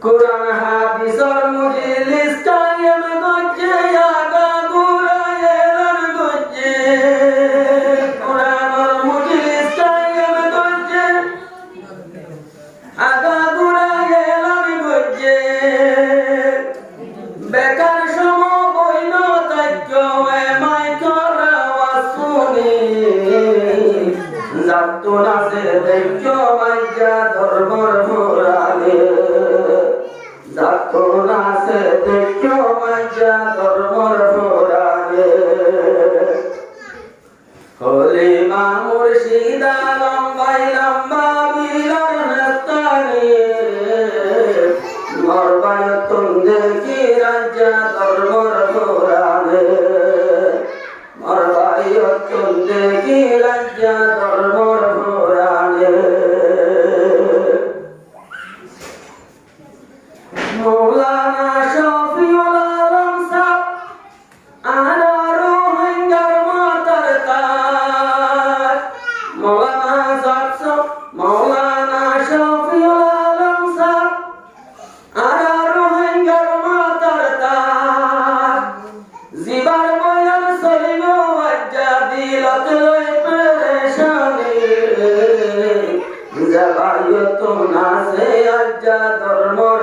Quran hadisar mujlis kayam gojje aga gurayelan gojje Quran mujlis kayam gojje aga gurayelan gojje bekar shomo boino tajjo mai kora wasuni zattu nase dekjo majja dharmar murale Zakona se dekho majja dharmar murale Holi ma murshida lambai lamba bilar nastani Marbayatun dekhi rajja dharmar murale Marbayatun dekhi rajja dharmar murale Maulana Shafiul Alam Sahab ana rohingar matar taaj Maulana Shafiul Alam Sahab ana rohingar matar taaj zibar bayan salimo wajja dilat loy pereshani zabayatun ase ajja dharmar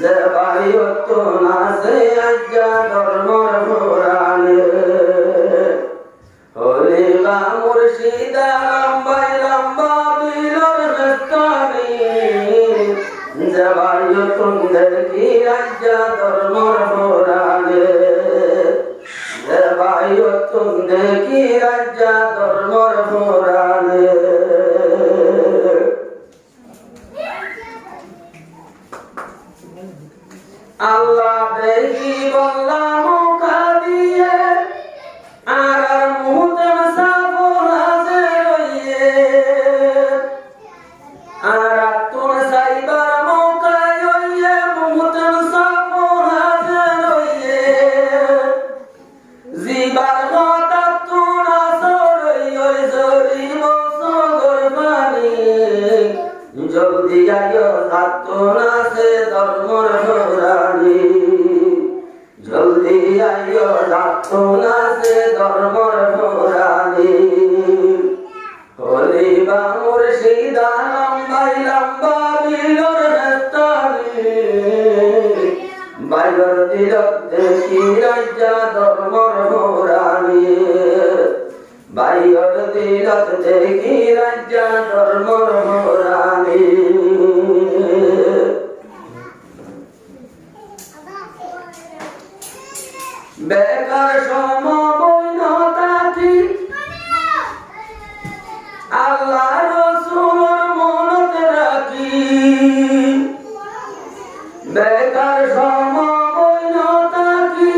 Zabayatun ase ajja dharmar murale Holi ba murshida lambai lamba bilar nastani Zabayatun dekhi ajja dharmar murale Zabayatun dekhi ajja dharmar murale Allah dekhi ballahu kadiye arar muhtan sabo hazeroye aratun saibar mokayoye muhtan sabo hazeroye zibar hotatun asoroye zori mosogor bani joldi ayo zatun ase dharmar murale জলদি আইও যাতন আছে ধর্মর মurale হলি বা মুর্শিদা লম্বাই লম্বা বিলর রাস্তানি বাইর দিলত দেখি রাজ্জা ধর্মর murale বাইর দিলত দেখি রাজ্জা ধর্মর murale বেকার সমবৈনতাটি আল্লাহ রাসূলের মনতে রাখি বেকার সমবৈনতাটি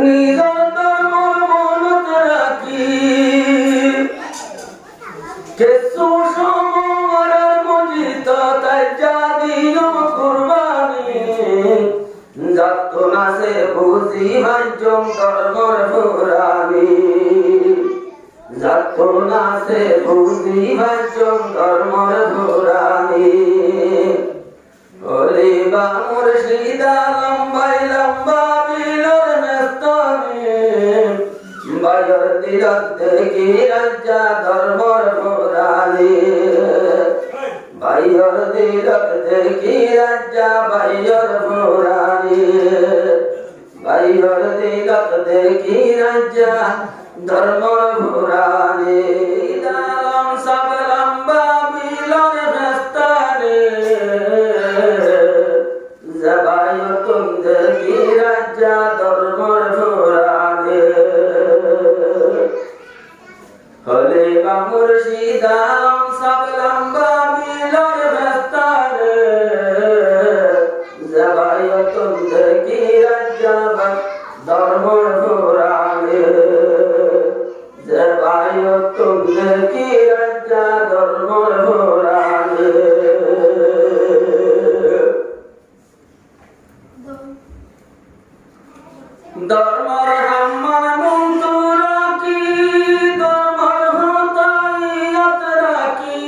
নিজ ধর্মের মনতে রাখি কিছু সমরার মজিত তাই জাদিও কুরবানি Zatun ase buzi majjum dharmar murale Zatun ase buzi majjum dharmar murale ওলি বা মুর্শিদা লম্বাই লম্বা বিলর মেস্তানি বায়র দিলত দেখি রাজ্জা ধর্মর মুরানি বায়র দিলত দেখি রাজ্জা বায়র মুরানি বায়র দিলত দেখি রাজ্জা ধর্মর মুরানি দালম সব লম্বা বিলর মেস্তানি জবায়তুন দেখি রাজ্জা ধর্মর মুরানি হলে বা মুর্শিদা সব লম্বা বিলর মেস্তানি জবায়তুন দেখি রাজ্জা ধর্মর মুরানি জবায়তুন দেখি রাজ্জা ধর্মর মুরানি ধর্মর হাম্মার মন্তু রাখি ধর্মর হতাইয়াত রাখি